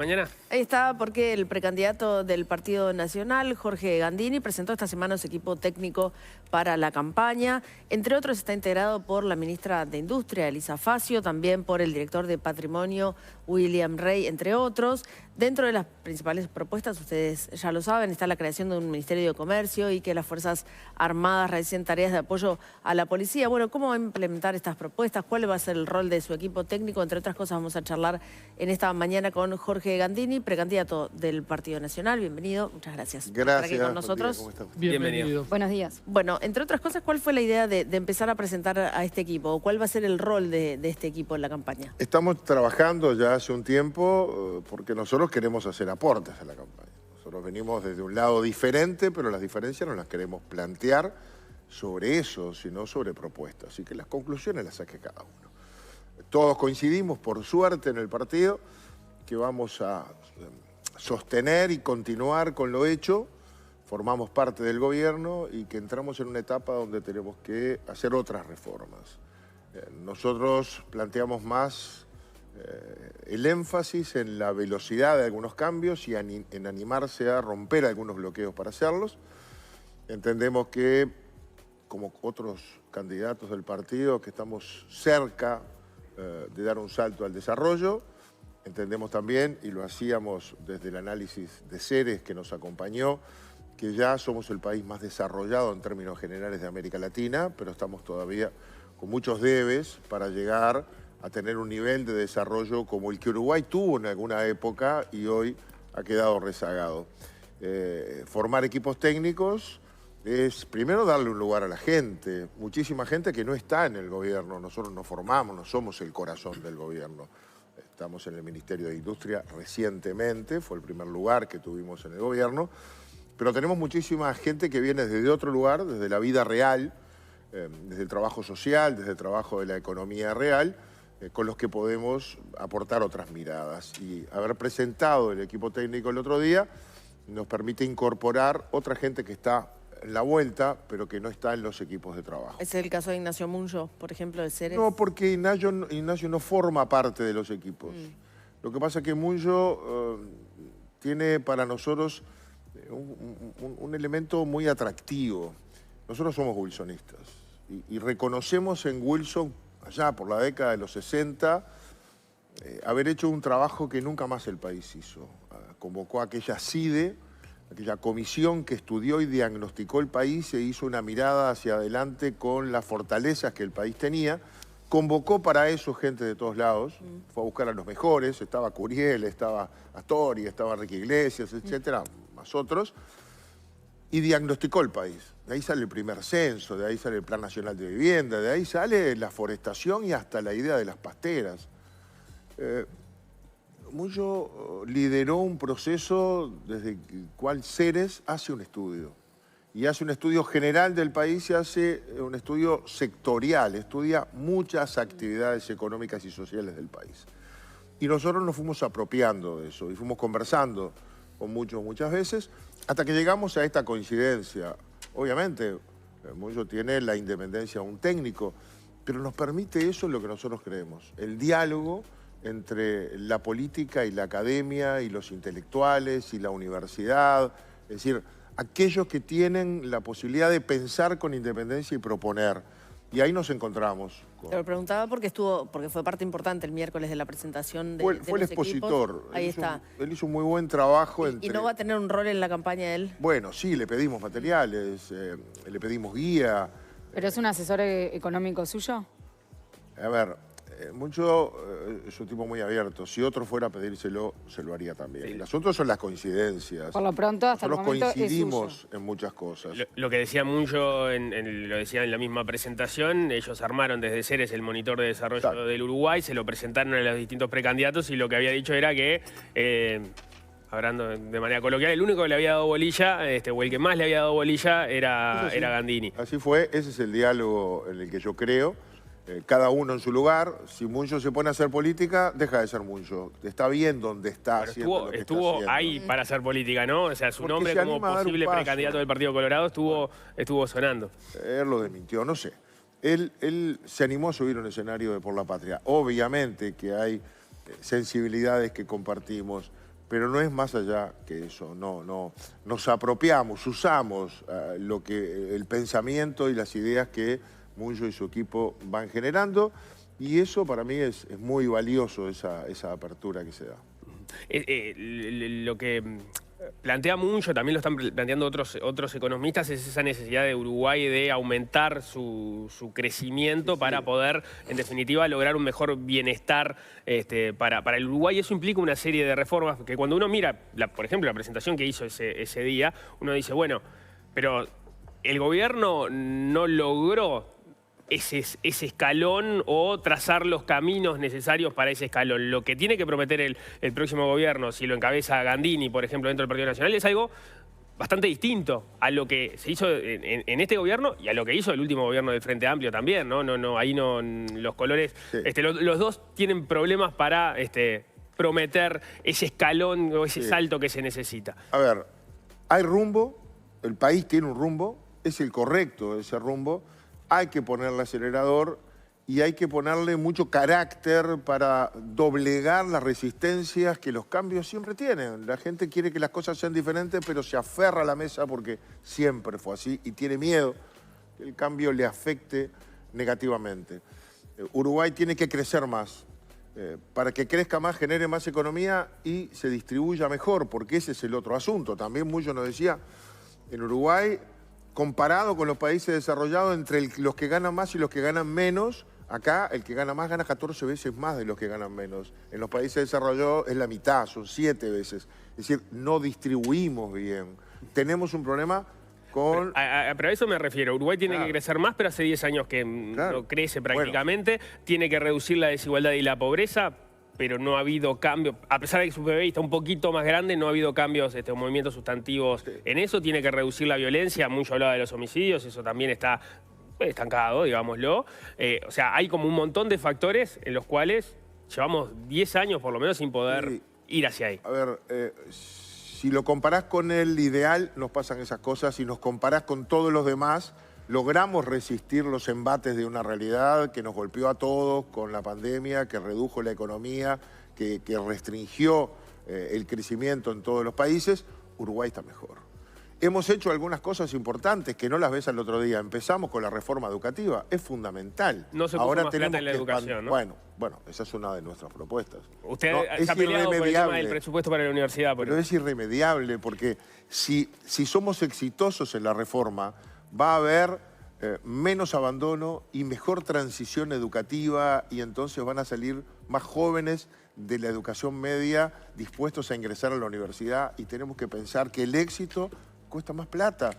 Mañana. Ahí está, porque el precandidato del Partido Nacional, Jorge Gandini, presentó esta semana su equipo técnico para la campaña. Entre otros, está integrado por la ministra de Industria, Elisa Facio, también por el director de Patrimonio, William Rey, entre otros. Dentro de las principales propuestas, ustedes ya lo saben, está la creación de un Ministerio de Comercio y que las Fuerzas Armadas realicen tareas de apoyo a la policía. Bueno, ¿cómo va a implementar estas propuestas? ¿Cuál va a ser el rol de su equipo técnico? Entre otras cosas, vamos a charlar en esta mañana con Jorge Gandini, precandidato del Partido Nacional. Bienvenido, muchas gracias por estar aquí con nosotros. ¿Cómo estás? Bienvenido. Buenos días. Bueno, entre otras cosas, ¿cuál fue la idea de empezar a presentar a este equipo? ¿Cuál va a ser el rol de este equipo en la campaña? Estamos trabajando ya hace un tiempo porque nosotros queremos hacer aportes a la campaña. Nosotros venimos desde un lado diferente, pero las diferencias no las queremos plantear sobre eso, sino sobre propuestas. Así que las conclusiones las saque cada uno. Todos coincidimos, por suerte, en el partido, que vamos a sostener y continuar con lo hecho. Formamos parte del gobierno y que entramos en una etapa donde tenemos que hacer otras reformas. Nosotros planteamos más el énfasis en la velocidad de algunos cambios y en animarse a romper algunos bloqueos para hacerlos. Entendemos que, como otros candidatos del partido, que estamos cerca de dar un salto al desarrollo. Entendemos también, y lo hacíamos desde el análisis de Ceres que nos acompañó, que ya somos el país más desarrollado en términos generales de América Latina, pero estamos todavía con muchos debes para llegar a tener un nivel de desarrollo como el que Uruguay tuvo en alguna época y hoy ha quedado rezagado. Formar equipos técnicos es primero darle un lugar a la gente, muchísima gente que no está en el gobierno, nosotros nos formamos, no somos el corazón del gobierno. Estamos en el Ministerio de Industria recientemente, fue el primer lugar que tuvimos en el gobierno, pero tenemos muchísima gente que viene desde otro lugar, desde la vida real, desde el trabajo social, desde el trabajo de la economía real, con los que podemos aportar otras miradas. Y haber presentado el equipo técnico el otro día nos permite incorporar otra gente que está en la vuelta, pero que no está en los equipos de trabajo. ¿Es el caso de Ignacio Munyo, por ejemplo, de Ceres? No, porque Ignacio no forma parte de los equipos. Lo que pasa es que Munyo tiene para nosotros un elemento muy atractivo. Nosotros somos wilsonistas y reconocemos en Wilson, allá por la década de los 60, haber hecho un trabajo que nunca más el país hizo. Convocó a aquella CIDE, aquella comisión que estudió y diagnosticó el país e hizo una mirada hacia adelante con las fortalezas que el país tenía. Convocó para eso gente de todos lados, fue a buscar a los mejores, estaba Curiel, estaba Astori, estaba Enrique Iglesias, etcétera, más otros, y diagnosticó el país. De ahí sale el primer censo, de ahí sale el Plan Nacional de Vivienda, de ahí sale la forestación y hasta la idea de las pasteras. Munyo lideró un proceso desde el cual Ceres hace un estudio. Y hace un estudio general del país y hace un estudio sectorial, estudia muchas actividades económicas y sociales del país. Y nosotros nos fuimos apropiando de eso y fuimos conversando con muchas veces, hasta que llegamos a esta coincidencia. Obviamente, Munyo tiene la independencia de un técnico, pero nos permite eso en lo que nosotros creemos, el diálogo entre la política y la academia y los intelectuales y la universidad, es decir, aquellos que tienen la posibilidad de pensar con independencia y proponer. Y ahí nos encontramos. Te lo preguntaba porque fue parte importante el miércoles de la presentación de Fue los el expositor. Equipos. Ahí está. Él hizo un muy buen trabajo. ¿Y no va a tener un rol en la campaña él? Bueno, sí, le pedimos materiales, le pedimos guía. ¿Pero es un asesor económico suyo? A ver, Munyo es un tipo muy abierto. Si otro fuera a pedírselo, se lo haría también. Sí. Las otras son las coincidencias. Por lo pronto, hasta el Nosotros momento coincidimos es suyo. en muchas cosas. Lo que decía Munyo, lo decía en la misma presentación, ellos armaron desde Ceres el monitor de desarrollo Exacto. del Uruguay, se lo presentaron a los distintos precandidatos y lo que había dicho era que, hablando de manera coloquial, el único que le había dado bolilla, o el que más le había dado bolilla, era Gandini. Así fue, ese es el diálogo en el que yo creo. Cada uno en su lugar. Si Munyo se pone a hacer política, deja de ser Munyo. Está bien donde está Pero haciendo lo que está estuvo haciendo. ahí para hacer política, ¿no? O sea, su Porque nombre se como anima a dar un posible paso. precandidato del Partido Colorado estuvo sonando. Él lo desmintió, no sé. Él se animó a subir a un escenario de Por la Patria. Obviamente que hay sensibilidades que compartimos, pero no es más allá que eso. No, nos apropiamos, usamos el pensamiento y las ideas que Munyo y su equipo van generando, y eso para mí es muy valioso, esa apertura que se da. Lo que plantea Munyo, también lo están planteando otros economistas, es esa necesidad de Uruguay de aumentar su crecimiento para poder, en definitiva, lograr un mejor bienestar para el Uruguay. Eso implica una serie de reformas que cuando uno mira, por ejemplo, la presentación que hizo ese día, uno dice, bueno, pero el gobierno no logró ese escalón o trazar los caminos necesarios para ese escalón. Lo que tiene que prometer el próximo gobierno, si lo encabeza Gandini, por ejemplo, dentro del Partido Nacional, es algo bastante distinto a lo que se hizo en este gobierno y a lo que hizo el último gobierno del Frente Amplio también, ¿no? Ahí los colores... Sí. Los dos tienen problemas para prometer ese escalón o ese salto que se necesita. A ver, hay rumbo, el país tiene un rumbo, es el correcto ese rumbo. Hay que ponerle acelerador y hay que ponerle mucho carácter para doblegar las resistencias que los cambios siempre tienen. La gente quiere que las cosas sean diferentes, pero se aferra a la mesa porque siempre fue así y tiene miedo que el cambio le afecte negativamente. Uruguay tiene que crecer más. Para que crezca más, genere más economía y se distribuya mejor, porque ese es el otro asunto. También Munyo nos decía, en Uruguay, comparado con los países desarrollados, entre los que ganan más y los que ganan menos, acá el que gana más gana 14 veces más de los que ganan menos. En los países desarrollados es la mitad, son 7 veces. Es decir, no distribuimos bien. Tenemos un problema con... Pero a eso me refiero. Uruguay tiene que crecer más, pero hace 10 años que no crece prácticamente. Bueno. Tiene que reducir la desigualdad y la pobreza, pero no ha habido cambios. A pesar de que su PBI está un poquito más grande, no ha habido cambios, movimientos sustantivos en eso. Tiene que reducir la violencia. Mucho hablaba de los homicidios, eso también está estancado, digámoslo. O sea, hay como un montón de factores en los cuales llevamos 10 años por lo menos sin poder ir hacia ahí. A ver, si lo comparás con el ideal, nos pasan esas cosas. Si nos comparás con todos los demás, logramos resistir los embates de una realidad que nos golpeó a todos con la pandemia, que redujo la economía, que restringió el crecimiento en todos los países. Uruguay está mejor. Hemos hecho algunas cosas importantes que no las ves al otro día. Empezamos con la reforma educativa, es fundamental. No se puso más plata en la educación, ¿no? Bueno, esa es una de nuestras propuestas. Usted se ha peleado por el tema del presupuesto para la universidad. Pero es irremediable porque si somos exitosos en la reforma, va a haber menos abandono y mejor transición educativa, y entonces van a salir más jóvenes de la educación media dispuestos a ingresar a la universidad, y tenemos que pensar que el éxito cuesta más plata.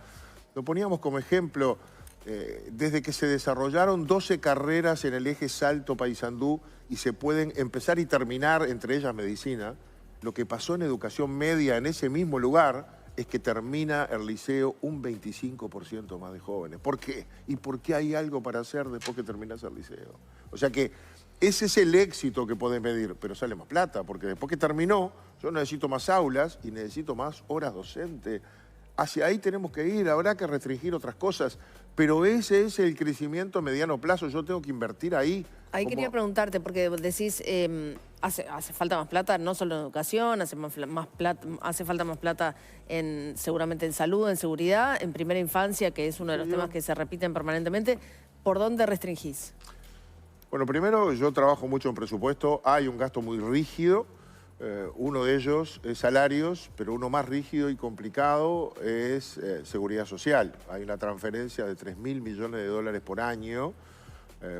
Lo poníamos como ejemplo, desde que se desarrollaron 12 carreras en el eje Salto-Paysandú y se pueden empezar y terminar, entre ellas medicina, lo que pasó en educación media en ese mismo lugar es que termina el liceo un 25% más de jóvenes. ¿Por qué? ¿Y por qué hay algo para hacer después que terminas el liceo? O sea que ese es el éxito que podés medir, pero sale más plata, porque después que terminó, yo necesito más aulas y necesito más horas docentes. Hacia ahí tenemos que ir, habrá que restringir otras cosas, pero ese es el crecimiento a mediano plazo, yo tengo que invertir ahí. Ahí quería preguntarte, porque decís, hace falta más plata, no solo en educación, hace falta más plata seguramente en salud, en seguridad, en primera infancia, que es uno de los temas que se repiten permanentemente. ¿Por dónde restringís? Bueno, primero yo trabajo mucho en presupuesto, hay un gasto muy rígido. Uno de ellos es salarios, pero uno más rígido y complicado es seguridad social. Hay una transferencia de 3.000 millones de dólares por año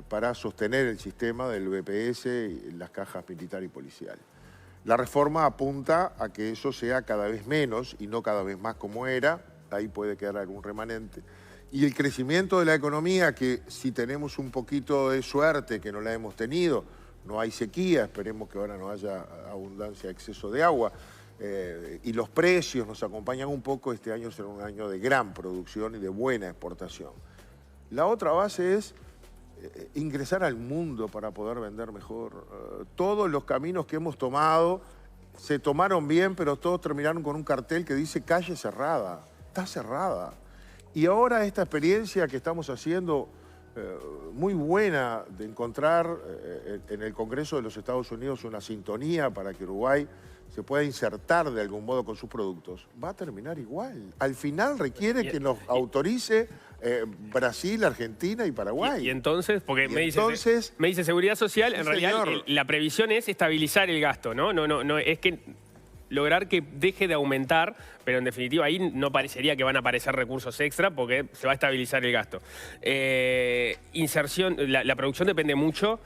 para sostener el sistema del BPS y las cajas militar y policial. La reforma apunta a que eso sea cada vez menos y no cada vez más como era. Ahí puede quedar algún remanente. Y el crecimiento de la economía, que si tenemos un poquito de suerte, que no la hemos tenido, no hay sequía, esperemos que ahora no haya abundancia, exceso de agua, y los precios nos acompañan un poco, este año será un año de gran producción y de buena exportación. La otra base es ingresar al mundo para poder vender mejor. Todos los caminos que hemos tomado se tomaron bien, pero todos terminaron con un cartel que dice calle cerrada. Está cerrada. Y ahora esta experiencia que estamos haciendo, muy buena, de encontrar en el Congreso de los Estados Unidos una sintonía para que Uruguay se pueda insertar de algún modo con sus productos, va a terminar igual. Al final requiere que nos autorice Brasil, Argentina y Paraguay. Y entonces, porque me entonces, dice seguridad social, sí, en realidad señor. la previsión es estabilizar el gasto, ¿no? No, es que lograr que deje de aumentar, pero en definitiva ahí no parecería que van a aparecer recursos extra porque se va a estabilizar el gasto. Inserción, la producción depende mucho,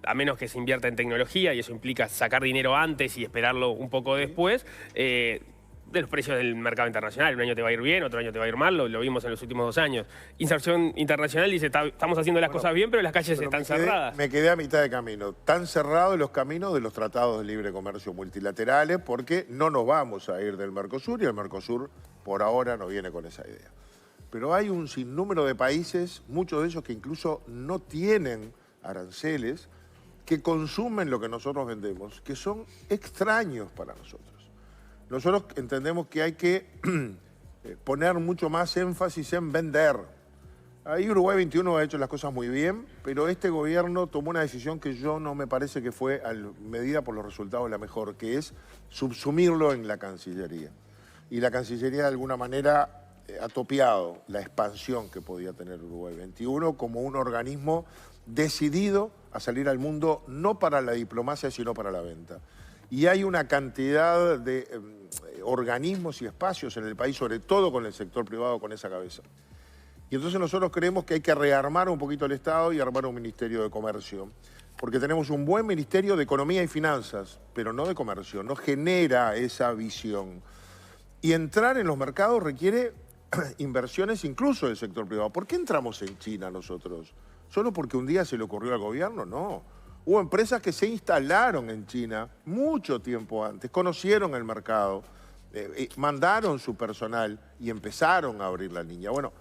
a menos que se invierta en tecnología, y eso implica sacar dinero antes y esperarlo un poco después, de los precios del mercado internacional. Un año te va a ir bien, otro año te va a ir mal, lo vimos en los últimos 2 años. Inserción internacional dice, estamos haciendo las cosas bien, pero las calles están cerradas. Me quedé a mitad de camino. Están cerrados los caminos de los tratados de libre comercio multilaterales porque no nos vamos a ir del Mercosur y el Mercosur por ahora no viene con esa idea. Pero hay un sinnúmero de países, muchos de ellos que incluso no tienen aranceles, que consumen lo que nosotros vendemos, que son extraños para nosotros. Nosotros entendemos que hay que poner mucho más énfasis en vender. Ahí Uruguay 21 ha hecho las cosas muy bien, pero este gobierno tomó una decisión que yo no me parece que fue medida por los resultados la mejor, que es subsumirlo en la Cancillería. Y la Cancillería de alguna manera ha topiado la expansión que podía tener Uruguay 21 como un organismo decidido a salir al mundo no para la diplomacia, sino para la venta. Y hay una cantidad de organismos y espacios en el país, sobre todo con el sector privado, con esa cabeza. Y entonces nosotros creemos que hay que rearmar un poquito el Estado y armar un Ministerio de Comercio. Porque tenemos un buen Ministerio de Economía y Finanzas, pero no de Comercio, no genera esa visión. Y entrar en los mercados requiere inversiones incluso del sector privado. ¿Por qué entramos en China nosotros? ¿Solo porque un día se le ocurrió al gobierno? No. Hubo empresas que se instalaron en China mucho tiempo antes, conocieron el mercado, mandaron su personal y empezaron a abrir la línea. Bueno,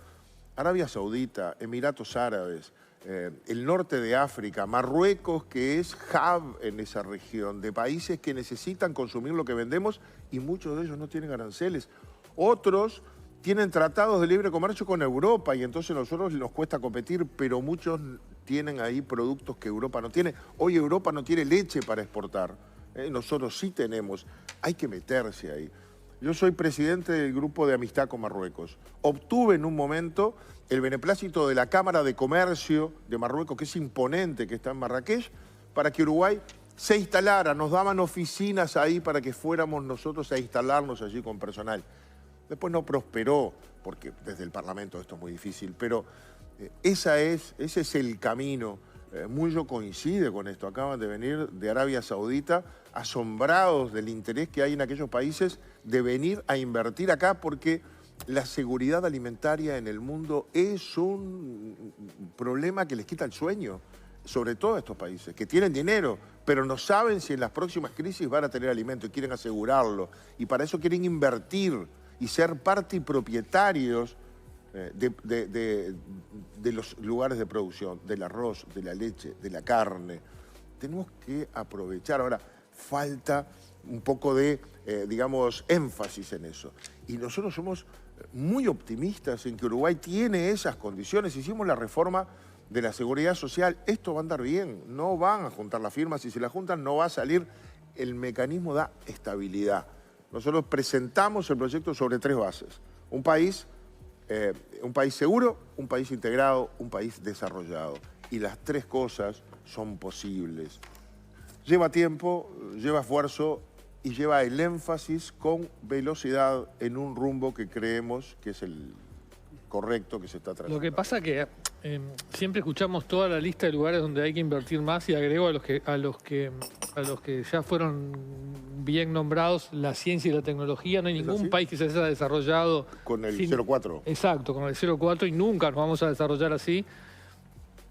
Arabia Saudita, Emiratos Árabes, el norte de África, Marruecos, que es hub en esa región, de países que necesitan consumir lo que vendemos y muchos de ellos no tienen aranceles. Otros tienen tratados de libre comercio con Europa y entonces a nosotros nos cuesta competir, pero muchos tienen ahí productos que Europa no tiene. Hoy Europa no tiene leche para exportar, nosotros sí tenemos, hay que meterse ahí. Yo soy presidente del grupo de amistad con Marruecos. Obtuve en un momento el beneplácito de la Cámara de Comercio de Marruecos, que es imponente, que está en Marrakech, para que Uruguay se instalara. Nos daban oficinas ahí para que fuéramos nosotros a instalarnos allí con personal. Después no prosperó, porque desde el Parlamento esto es muy difícil, pero ese es el camino. Mucho coincide con esto. Acaban de venir de Arabia Saudita, asombrados del interés que hay en aquellos países de venir a invertir acá, porque la seguridad alimentaria en el mundo es un problema que les quita el sueño, sobre todo a estos países, que tienen dinero, pero no saben si en las próximas crisis van a tener alimento y quieren asegurarlo. Y para eso quieren invertir y ser parte y propietarios de los lugares de producción, del arroz, de la leche, de la carne. Tenemos que aprovechar. Ahora, falta un poco de, digamos, énfasis en eso. Y nosotros somos muy optimistas en que Uruguay tiene esas condiciones. Hicimos la reforma de la seguridad social. Esto va a andar bien. No van a juntar las firmas. Si se las juntan, no va a salir. El mecanismo da estabilidad. Nosotros presentamos el proyecto sobre 3 bases. Un país seguro, un país integrado, un país desarrollado. Y las 3 cosas son posibles. Lleva tiempo, lleva esfuerzo y lleva el énfasis con velocidad en un rumbo que creemos que es el correcto que se está trazando. Lo que pasa que siempre escuchamos toda la lista de lugares donde hay que invertir más y agrego a los que ya fueron bien nombrados la ciencia y la tecnología. No hay ningún país que se haya desarrollado con el 0,4. Exacto, con el 0,4 y nunca nos vamos a desarrollar así.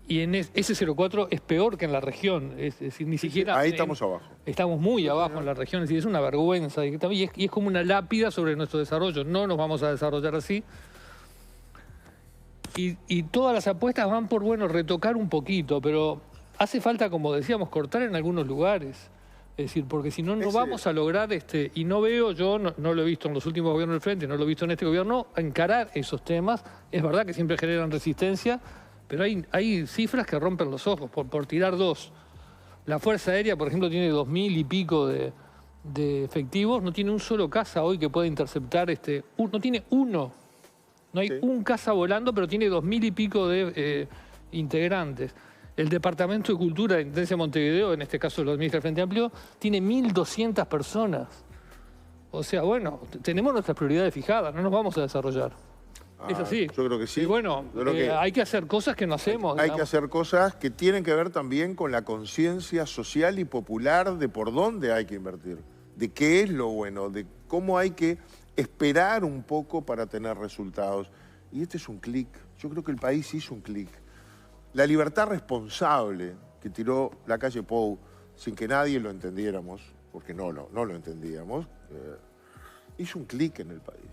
Y en ese 0,4 es peor que en la región. Es decir, ni siquiera... Ahí estamos abajo. Estamos muy abajo en la región. Es decir, es una vergüenza. Y es como una lápida sobre nuestro desarrollo. No nos vamos a desarrollar así. Y todas las apuestas van por, bueno, retocar un poquito, pero hace falta, como decíamos, cortar en algunos lugares. Es decir, porque si no, no vamos a lograr, y no veo, yo no lo he visto en los últimos gobiernos del Frente, no lo he visto en este gobierno, encarar esos temas. Es verdad que siempre generan resistencia, pero hay cifras que rompen los ojos, por tirar 2. La Fuerza Aérea, por ejemplo, tiene 2000 y pico de de efectivos, no tiene un solo caza hoy que pueda interceptar, no tiene uno. No hay Sí. un caza volando, pero tiene 2000 y pico de integrantes. El Departamento de Cultura de Intendencia de Montevideo, en este caso lo administra el Frente Amplio, tiene 1200 personas. O sea, bueno, tenemos nuestras prioridades fijadas, no nos vamos a desarrollar. Es así. Yo creo que sí. Y bueno, Yo creo que hay que hacer cosas que no hacemos. hay que digamos. hacer cosas que tienen que ver también con la conciencia social y popular de por dónde hay que invertir, de qué es lo bueno, de cómo hay que esperar un poco para tener resultados. Y este es un clic. Yo creo que el país hizo un clic. La libertad responsable que tiró la calle Pou sin que nadie lo entendiéramos, porque no lo entendíamos, hizo un clic en el país.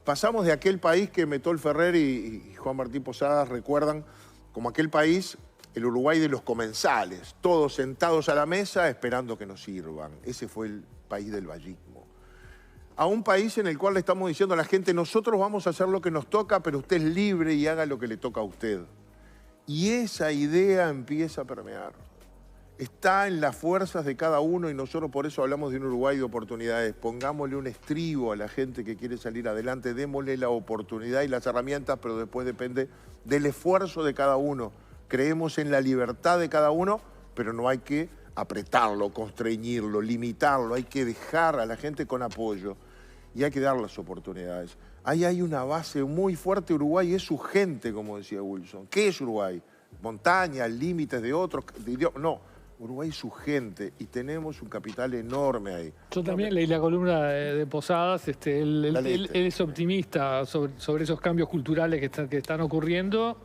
Pasamos de aquel país que Metol Ferrer y Juan Martín Posadas recuerdan como aquel país, el Uruguay de los comensales, todos sentados a la mesa esperando que nos sirvan. Ese fue el país del vallismo. A un país en el cual le estamos diciendo a la gente, nosotros vamos a hacer lo que nos toca, pero usted es libre y haga lo que le toca a usted. Y esa idea empieza a permear. Está en las fuerzas de cada uno y nosotros por eso hablamos de un Uruguay de oportunidades. Pongámosle un estribo a la gente que quiere salir adelante, démosle la oportunidad y las herramientas, pero después depende del esfuerzo de cada uno. Creemos en la libertad de cada uno, pero no hay que apretarlo, constreñirlo, limitarlo. Hay que dejar a la gente con apoyo y hay que dar las oportunidades. Ahí hay una base muy fuerte. Uruguay es su gente, como decía Wilson. ¿Qué es Uruguay? Montañas, límites de otros, no. Uruguay es su gente y tenemos un capital enorme ahí. Yo también leí la columna de Posadas, él es optimista sobre esos cambios culturales que están ocurriendo,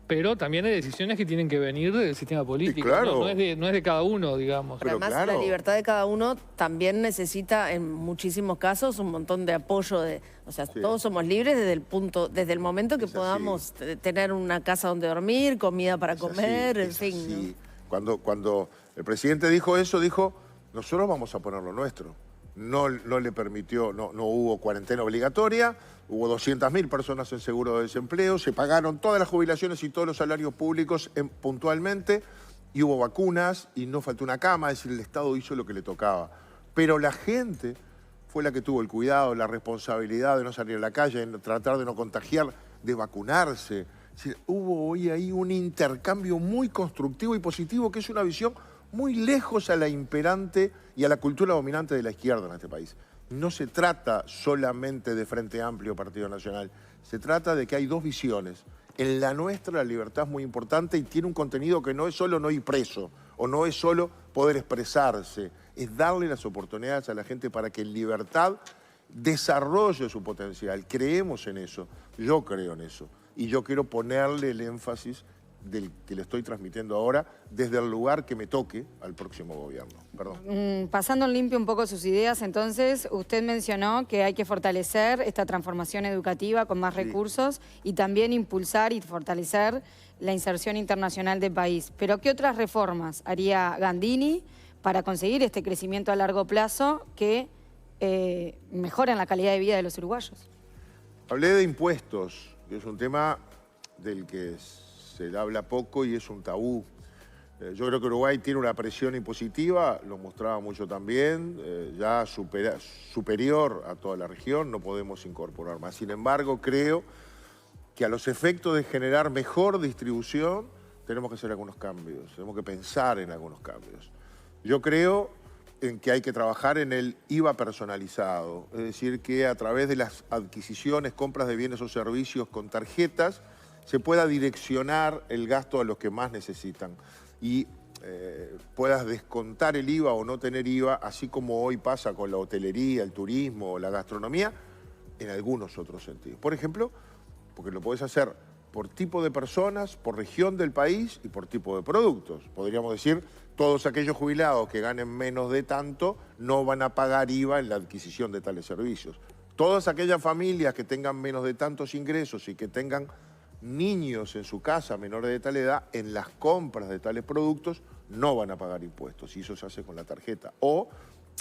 pero también hay decisiones que tienen que venir del sistema político. Claro. No es de cada uno, digamos. Pero además claro, la libertad de cada uno también necesita en muchísimos casos un montón de apoyo. O sea, Sí. todos somos libres desde el momento que Es así. podamos tener una casa donde dormir, comida para Es así, comer, en es fin. así. ¿no? Cuando el presidente dijo eso, dijo, nosotros vamos a poner lo nuestro. No le permitió, no hubo cuarentena obligatoria, hubo 200.000 personas en seguro de desempleo, se pagaron todas las jubilaciones y todos los salarios públicos puntualmente, y hubo vacunas y no faltó una cama, es decir, el Estado hizo lo que le tocaba. Pero la gente fue la que tuvo el cuidado, la responsabilidad de no salir a la calle, de tratar de no contagiar, de vacunarse. Es decir, hubo hoy ahí un intercambio muy constructivo y positivo, que es una visión muy lejos a la imperante y a la cultura dominante de la izquierda en este país. No se trata solamente de Frente Amplio, Partido Nacional, se trata de que hay dos visiones. En la nuestra la libertad es muy importante y tiene un contenido que no es solo no ir preso o no es solo poder expresarse, es darle las oportunidades a la gente para que en libertad desarrolle su potencial. Creemos en eso, yo creo en eso. Y yo quiero ponerle el énfasis del que le estoy transmitiendo ahora desde el lugar que me toque al próximo gobierno. Perdón. Pasando en limpio un poco sus ideas, entonces, usted mencionó que hay que fortalecer esta transformación educativa con más recursos y también impulsar y fortalecer la inserción internacional del país. Pero, ¿qué otras reformas haría Gandini para conseguir este crecimiento a largo plazo que mejoren la calidad de vida de los uruguayos? Hablé de impuestos, que es un tema del que se habla poco y es un tabú. Yo creo que Uruguay tiene una presión impositiva, lo mostraba mucho también, ya superior a toda la región, no podemos incorporar más. Sin embargo, creo que a los efectos de generar mejor distribución tenemos que hacer algunos cambios, tenemos que pensar en algunos cambios. Yo creo en que hay que trabajar en el IVA personalizado, es decir, que a través de las adquisiciones, compras de bienes o servicios con tarjetas, se pueda direccionar el gasto a los que más necesitan y puedas descontar el IVA o no tener IVA, así como hoy pasa con la hotelería, el turismo o la gastronomía, en algunos otros sentidos. Por ejemplo, porque lo podés hacer por tipo de personas, por región del país y por tipo de productos. Podríamos decir, todos aquellos jubilados que ganen menos de tanto no van a pagar IVA en la adquisición de tales servicios. Todas aquellas familias que tengan menos de tantos ingresos y que tengan niños en su casa menores de tal edad, en las compras de tales productos no van a pagar impuestos y eso se hace con la tarjeta. O,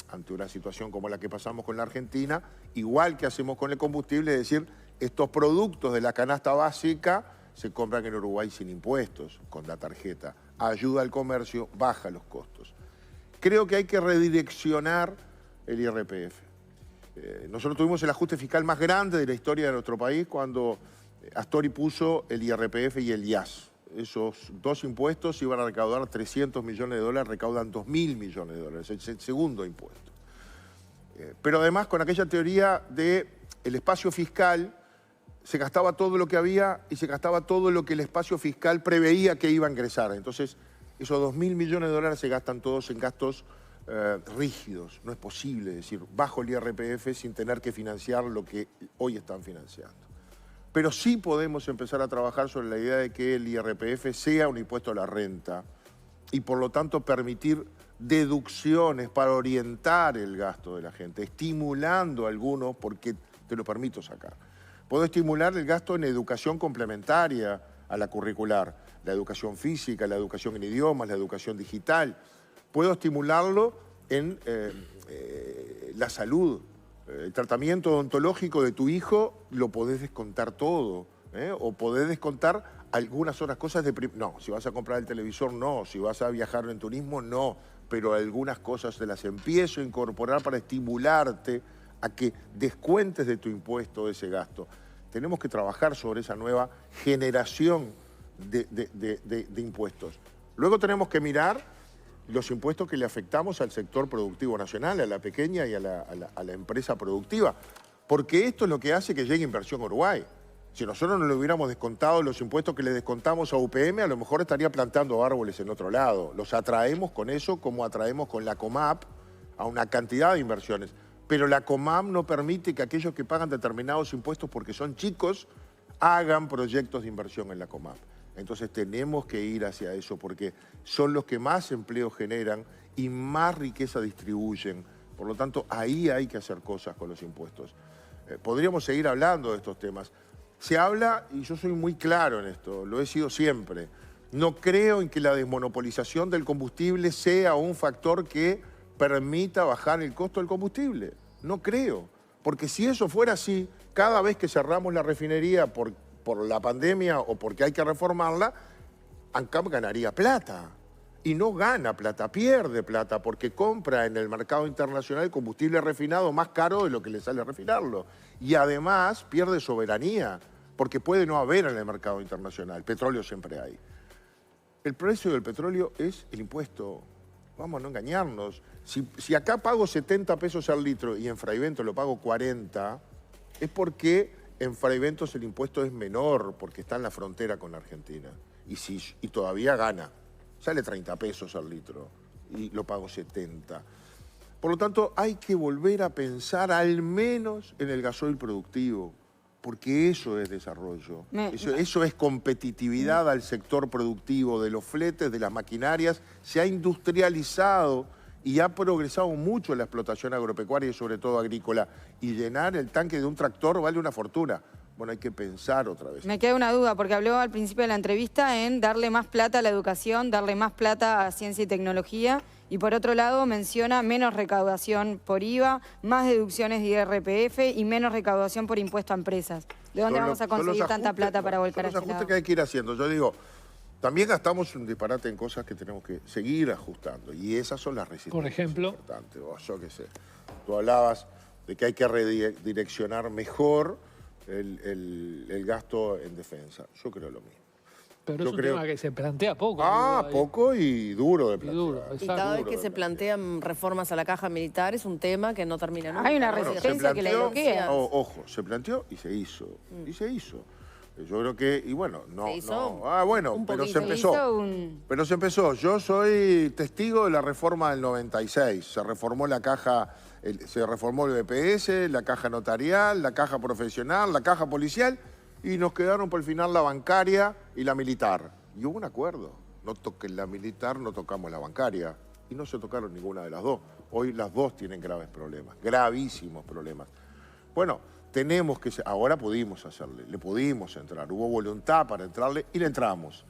ante una situación como la que pasamos con la Argentina, igual que hacemos con el combustible, es decir, estos productos de la canasta básica se compran en Uruguay sin impuestos, con la tarjeta. Ayuda al comercio, baja los costos. Creo que hay que redireccionar el IRPF. Nosotros tuvimos el ajuste fiscal más grande de la historia de nuestro país cuando Astori puso el IRPF y el IAS. Esos dos impuestos iban a recaudar 300 millones de dólares, recaudan 2.000 millones de dólares, es el segundo impuesto. Pero además con aquella teoría del espacio fiscal, se gastaba todo lo que había y se gastaba todo lo que el espacio fiscal preveía que iba a ingresar. Entonces, esos 2.000 millones de dólares se gastan todos en gastos rígidos. No es posible decir, bajo el IRPF sin tener que financiar lo que hoy están financiando. Pero sí podemos empezar a trabajar sobre la idea de que el IRPF sea un impuesto a la renta y por lo tanto permitir deducciones para orientar el gasto de la gente, estimulando a algunos porque te lo permito sacar. Puedo estimular el gasto en educación complementaria a la curricular, la educación física, la educación en idiomas, la educación digital. Puedo estimularlo en la salud. El tratamiento odontológico de tu hijo lo podés descontar todo, o podés descontar algunas otras cosas no, si vas a comprar el televisor, no. Si vas a viajar en turismo, no. Pero algunas cosas te las empiezo a incorporar para estimularte a que descuentes de tu impuesto ese gasto. Tenemos que trabajar sobre esa nueva generación de impuestos. Luego tenemos que mirar los impuestos que le afectamos al sector productivo nacional, a la pequeña y a la empresa productiva. Porque esto es lo que hace que llegue inversión a Uruguay. Si nosotros no le hubiéramos descontado los impuestos que le descontamos a UPM, a lo mejor estaría plantando árboles en otro lado. Los atraemos con eso como atraemos con la COMAP a una cantidad de inversiones. Pero la COMAP no permite que aquellos que pagan determinados impuestos porque son chicos hagan proyectos de inversión en la COMAP. Entonces tenemos que ir hacia eso porque son los que más empleo generan y más riqueza distribuyen. Por lo tanto, ahí hay que hacer cosas con los impuestos. Podríamos seguir hablando de estos temas. Se habla, y yo soy muy claro en esto, lo he sido siempre, no creo en que la desmonopolización del combustible sea un factor que permita bajar el costo del combustible. No creo, porque si eso fuera así, cada vez que cerramos la refinería por la pandemia o porque hay que reformarla, ANCAP ganaría plata. Y no gana plata, pierde plata, porque compra en el mercado internacional combustible refinado más caro de lo que le sale refinarlo. Y además pierde soberanía, porque puede no haber en el mercado internacional. Petróleo siempre hay. El precio del petróleo es el impuesto. Vamos a no engañarnos. Si acá pago 70 pesos al litro y en Fraiventos lo pago 40, es porque en Fraiventos el impuesto es menor, porque está en la frontera con Argentina. Y todavía gana. Sale 30 pesos al litro y lo pago 70. Por lo tanto, hay que volver a pensar al menos en el gasoil productivo, porque eso es desarrollo. Eso es competitividad al sector productivo, de los fletes, de las maquinarias. Se ha industrializado y ha progresado mucho la explotación agropecuaria y sobre todo agrícola. Y llenar el tanque de un tractor vale una fortuna. Bueno, hay que pensar otra vez. Me queda una duda, porque habló al principio de la entrevista en darle más plata a la educación, darle más plata a ciencia y tecnología, y por otro lado menciona menos recaudación por IVA, más deducciones de IRPF y menos recaudación por impuesto a empresas. ¿De dónde vamos a conseguir tanta plata para volcar a este lado? Los ajustes que hay que ir haciendo. Yo digo, también gastamos un disparate en cosas que tenemos que seguir ajustando, y esas son las resistencias. Por ejemplo. Importantes. Yo qué sé. Tú hablabas de que hay que redireccionar mejor el gasto en defensa. Yo creo lo mismo. Pero es un tema que se plantea poco. Poco y duro de plantear. Y cada vez que se plantean reformas a la caja militar es un tema que no termina nunca. Hay una resistencia que la bloquea. Ojo, se planteó y se hizo. Y se hizo. Yo creo que, y bueno, no. Pero se empezó. Pero se empezó. Yo soy testigo de la reforma del 96. Se reformó la caja. Se reformó el BPS, la caja notarial, la caja profesional, la caja policial y nos quedaron por el final la bancaria y la militar. Y hubo un acuerdo. No toquen la militar, no tocamos la bancaria. Y no se tocaron ninguna de las dos. Hoy las dos tienen graves problemas, gravísimos problemas. Bueno, tenemos que... Ahora pudimos hacerle, le pudimos entrar. Hubo voluntad para entrarle y le entramos.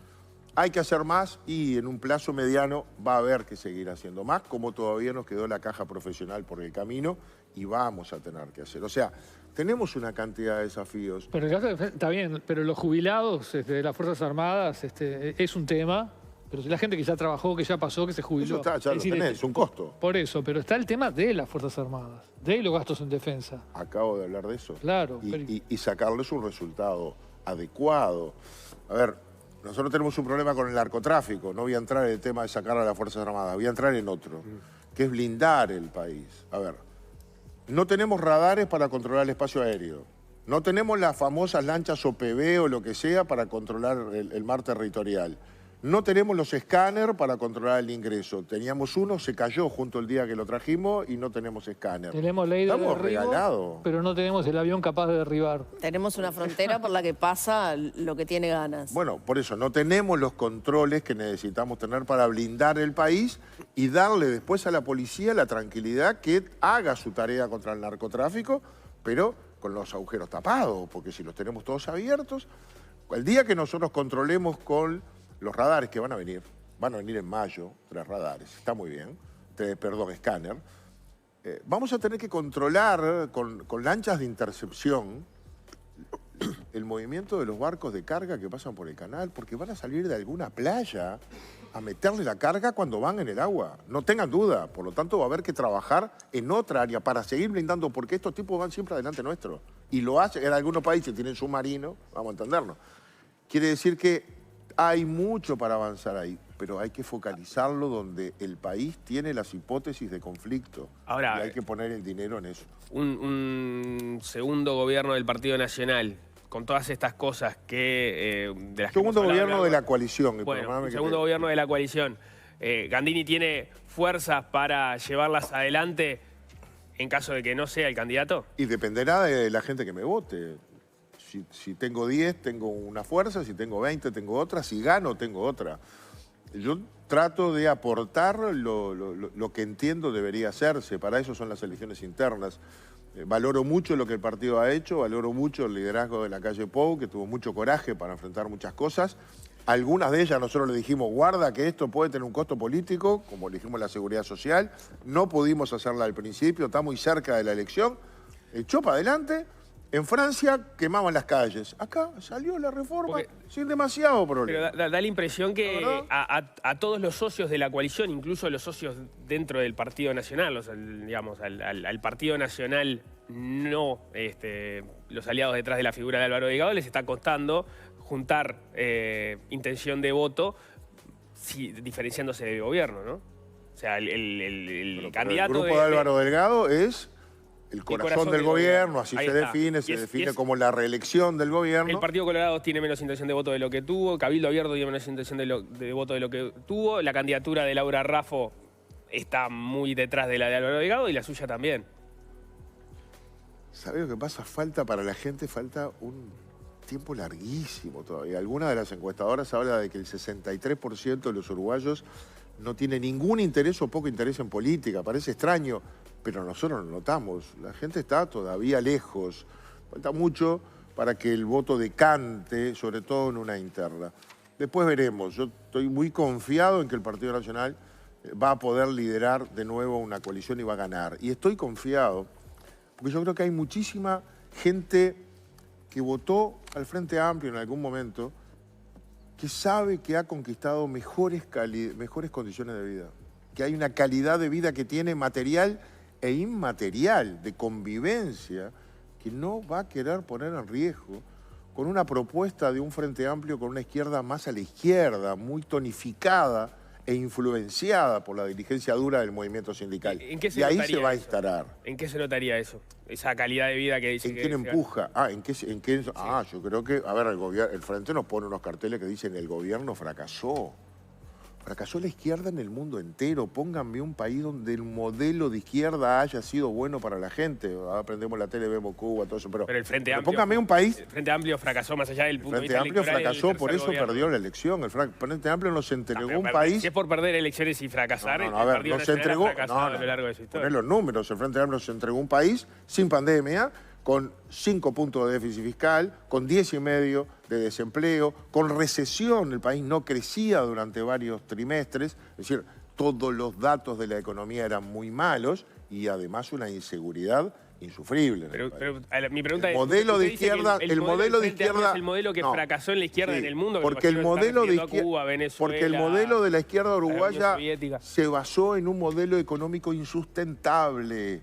Hay que hacer más y en un plazo mediano va a haber que seguir haciendo más, como todavía nos quedó la caja profesional por el camino y vamos a tener que hacer. O sea, tenemos una cantidad de desafíos. Pero el gasto de defensa está bien, pero los jubilados de las Fuerzas Armadas es un tema. Pero si la gente que ya trabajó, que ya pasó, que se jubiló. Eso está, ya Es lo decir, tenés, es un costo. Por eso, pero está el tema de las Fuerzas Armadas, de los gastos en defensa. Acabo de hablar de eso. Claro. Y sacarles un resultado adecuado. A ver, nosotros tenemos un problema con el narcotráfico. No voy a entrar en el tema de sacar a las Fuerzas Armadas, voy a entrar en otro, que es blindar el país. A ver, no tenemos radares para controlar el espacio aéreo. No tenemos las famosas lanchas OPV o lo que sea para controlar el mar territorial. No tenemos los escáneres para controlar el ingreso. Teníamos uno, se cayó justo el día que lo trajimos y no tenemos escáner. Tenemos ley de Estamos derribo, regalados. pero no tenemos el avión capaz de derribar. Tenemos una frontera por la que pasa lo que tiene ganas. Bueno, por eso no tenemos los controles que necesitamos tener para blindar el país y darle después a la policía la tranquilidad que haga su tarea contra el narcotráfico, pero con los agujeros tapados, porque si los tenemos todos abiertos, el día que nosotros controlemos con los radares que van a venir en mayo, 3 radares, está muy bien, escáner, vamos a tener que controlar con lanchas de intercepción el movimiento de los barcos de carga que pasan por el canal, porque van a salir de alguna playa a meterle la carga cuando van en el agua. No tengan duda, por lo tanto va a haber que trabajar en otra área para seguir blindando, porque estos tipos van siempre adelante nuestro. Y lo hacen, en algunos países tienen submarino, vamos a entendernos. Quiere decir que hay mucho para avanzar ahí, pero hay que focalizarlo donde el país tiene las hipótesis de conflicto. Ahora, y hay que poner el dinero en eso. Un segundo gobierno del Partido Nacional, con todas estas cosas que... de las que Segundo hemos hablado gobierno de la coalición. Bueno, un segundo gobierno de la coalición. ¿Gandini tiene fuerzas para llevarlas adelante en caso de que no sea el candidato? Y dependerá de la gente que me vote. Si tengo 10, tengo una fuerza, si tengo 20, tengo otra, si gano, tengo otra. Yo trato de aportar lo que entiendo debería hacerse, para eso son las elecciones internas. Valoro mucho lo que el partido ha hecho, valoro mucho el liderazgo de la calle Pou, que tuvo mucho coraje para enfrentar muchas cosas. Algunas de ellas nosotros le dijimos, guarda que esto puede tener un costo político, como le dijimos la seguridad social. No pudimos hacerla al principio, está muy cerca de la elección. Echó para adelante. En Francia quemaban las calles. Acá salió la reforma sin demasiado problema. Pero da la impresión que a todos los socios de la coalición, incluso los socios dentro del Partido Nacional, o sea, digamos, al Partido Nacional no los aliados detrás de la figura de Álvaro Delgado, les está costando juntar intención de voto diferenciándose del gobierno, ¿no? O sea, el candidato el grupo de Álvaro Delgado es el corazón del gobierno, así se define como la reelección del gobierno. El Partido Colorado tiene menos intención de voto de lo que tuvo, Cabildo Abierto tiene menos intención de voto de lo que tuvo, la candidatura de Laura Raffo está muy detrás de la de Álvaro Delgado y la suya también. ¿Sabés lo que pasa? Falta un tiempo larguísimo todavía. Alguna de las encuestadoras habla de que el 63% de los uruguayos no tiene ningún interés o poco interés en política. Parece extraño, pero nosotros lo notamos. La gente está todavía lejos. Falta mucho para que el voto decante, sobre todo en una interna. Después veremos. Yo estoy muy confiado en que el Partido Nacional va a poder liderar de nuevo una coalición y va a ganar. Y estoy confiado porque yo creo que hay muchísima gente que votó al Frente Amplio en algún momento que sabe que ha conquistado mejores condiciones de vida, que hay una calidad de vida que tiene material e inmaterial, de convivencia, que no va a querer poner en riesgo con una propuesta de un Frente Amplio con una izquierda más a la izquierda, muy tonificada e influenciada por la dirigencia dura del movimiento sindical. ¿En qué se y ahí notaría se va a eso? instalar. ¿En qué se notaría eso? Esa calidad de vida que dice ¿En que... quién empuja? Yo creo que, a ver, el Frente nos pone unos carteles que dicen el gobierno fracasó. Fracasó la izquierda en el mundo entero. Pónganme un país donde el modelo de izquierda haya sido bueno para la gente. Ahora prendemos la tele, vemos Cuba, todo eso. Pero el Frente Amplio... Pónganme un país... El Frente Amplio fracasó más allá del punto de El vista Frente Amplio electoral. fracasó, por eso perdió la elección. El Frente Amplio nos entregó un país... Si es por perder elecciones y fracasar, a ver, nos entregó... a lo largo de su historia. Poner los números. El Frente Amplio nos entregó un país sin pandemia, con 5 puntos de déficit fiscal, con 10,5 de desempleo, con recesión. El país no crecía durante varios trimestres. Es decir, todos los datos de la economía eran muy malos y además una inseguridad insufrible. Mi pregunta es, modelo de usted dice que izquierda, el modelo de izquierda es el modelo que no, fracasó en la izquierda sí, en el mundo. Porque el modelo de Cuba, Venezuela, porque el modelo de la izquierda uruguaya Soviética. se basó en un modelo económico insustentable.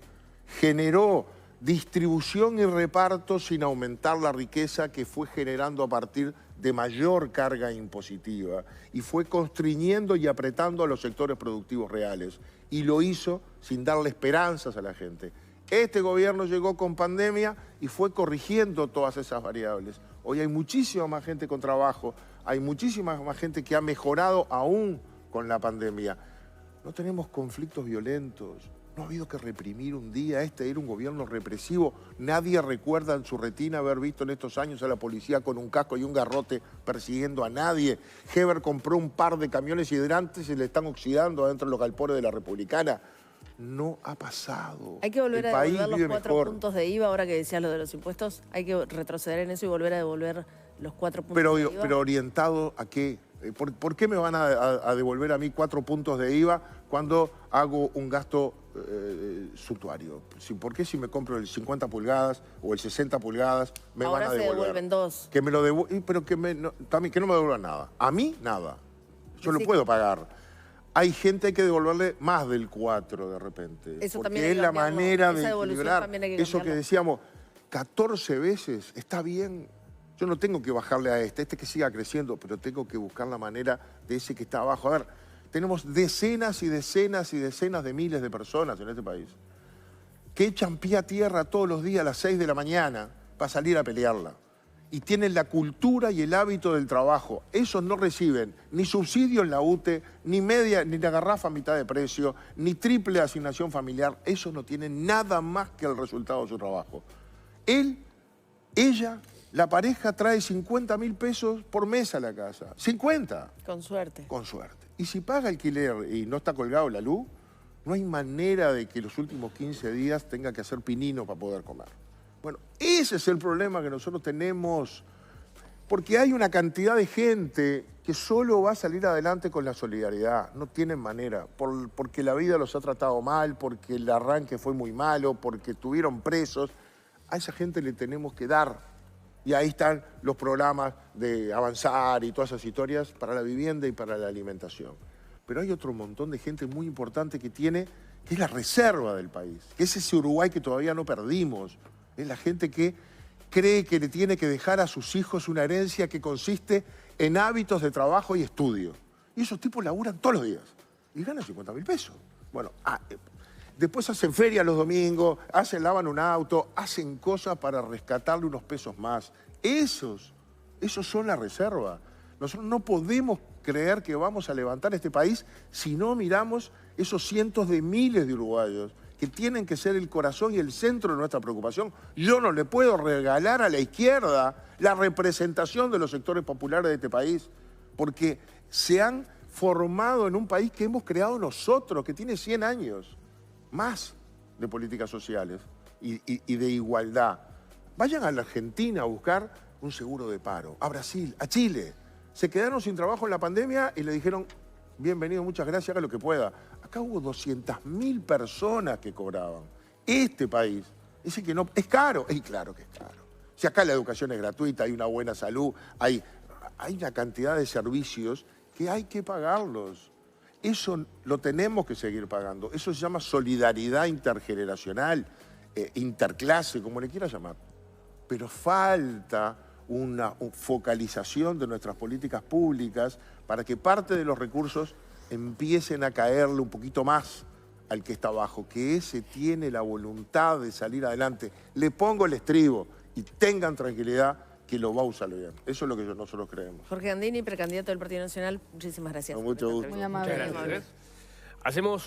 Generó distribución y reparto sin aumentar la riqueza que fue generando a partir de mayor carga impositiva y fue constriñendo y apretando a los sectores productivos reales. Y lo hizo sin darle esperanzas a la gente. Este gobierno llegó con pandemia y fue corrigiendo todas esas variables. Hoy hay muchísima más gente con trabajo, hay muchísima más gente que ha mejorado aún con la pandemia. No tenemos conflictos violentos, no ha habido que reprimir un día. Este era un gobierno represivo. Nadie recuerda en su retina haber visto en estos años a la policía con un casco y un garrote persiguiendo a nadie. Heber compró un par de camiones hidrantes y le están oxidando adentro de los galpones de la Republicana. No ha pasado. Hay que volver El a país devolver los vive 4 mejor. puntos de IVA, ahora que decías lo de los impuestos. Hay que retroceder en eso y volver a devolver los 4 puntos de IVA. Pero orientado a qué. ¿Por qué me van a devolver a mí 4 puntos de IVA cuando hago un gasto suntuario? ¿Por qué si me compro el 50 pulgadas o el 60 pulgadas me Ahora van a devolver? se devuelven 2. Que me lo pero también que no me devuelvan nada. A mí, nada. Yo lo puedo pagar. Hay gente que devolverle más del 4 de repente. Eso porque también hay es que la cambiarlo. manera Esa de devolución equilibrar. también hay que Eso que cambiarlo. decíamos, 14 veces, está bien. Yo no tengo que bajarle a este que siga creciendo, pero tengo que buscar la manera de ese que está abajo. A ver, tenemos decenas y decenas y decenas de miles de personas en este país que echan pie a tierra todos los días a las 6 de la mañana para salir a pelearla. Y tienen la cultura y el hábito del trabajo. Esos no reciben ni subsidio en la UTE, ni la garrafa a mitad de precio, ni triple asignación familiar. Esos no tienen nada más que el resultado de su trabajo. Ella, la pareja trae 50.000 pesos por mes a la casa. 50. Con suerte. Con suerte. Y si paga alquiler y no está colgado la luz, no hay manera de que los últimos 15 días tenga que hacer pinino para poder comer. Bueno, ese es el problema que nosotros tenemos, porque hay una cantidad de gente que solo va a salir adelante con la solidaridad. No tienen manera, porque la vida los ha tratado mal, porque el arranque fue muy malo, porque estuvieron presos. A esa gente le tenemos que dar. Y ahí están los programas de Avanzar y todas esas historias para la vivienda y para la alimentación. Pero hay otro montón de gente muy importante que es la reserva del país, que es ese Uruguay que todavía no perdimos. Es la gente que cree que le tiene que dejar a sus hijos una herencia que consiste en hábitos de trabajo y estudio. Y esos tipos laburan todos los días y ganan 50.000 pesos. Bueno, después hacen feria los domingos, lavan un auto, hacen cosas para rescatarle unos pesos más. Esos son la reserva. Nosotros no podemos creer que vamos a levantar este país si no miramos esos cientos de miles de uruguayos que tienen que ser el corazón y el centro de nuestra preocupación. Yo no le puedo regalar a la izquierda la representación de los sectores populares de este país, porque se han formado en un país que hemos creado nosotros, que tiene 100 años más de políticas sociales y de igualdad. Vayan a la Argentina a buscar un seguro de paro, a Brasil, a Chile. Se quedaron sin trabajo en la pandemia y le dijeron, bienvenido, muchas gracias, haga lo que pueda. Acá hubo 200.000 personas que cobraban. Este país, ese que no, es caro, y claro que es caro. Si acá la educación es gratuita, hay una buena salud, hay una cantidad de servicios que hay que pagarlos. Eso lo tenemos que seguir pagando. Eso se llama solidaridad intergeneracional, interclase, como le quiera llamar. Pero falta una focalización de nuestras políticas públicas para que parte de los recursos empiecen a caerle un poquito más al que está abajo, que ese tiene la voluntad de salir adelante. Le pongo el estribo y tengan tranquilidad que lo va a usar bien. Eso es lo que nosotros creemos. Jorge Gandini, precandidato del Partido Nacional, muchísimas gracias. Con mucho gusto. Muy amable. Muchas gracias. Hacemos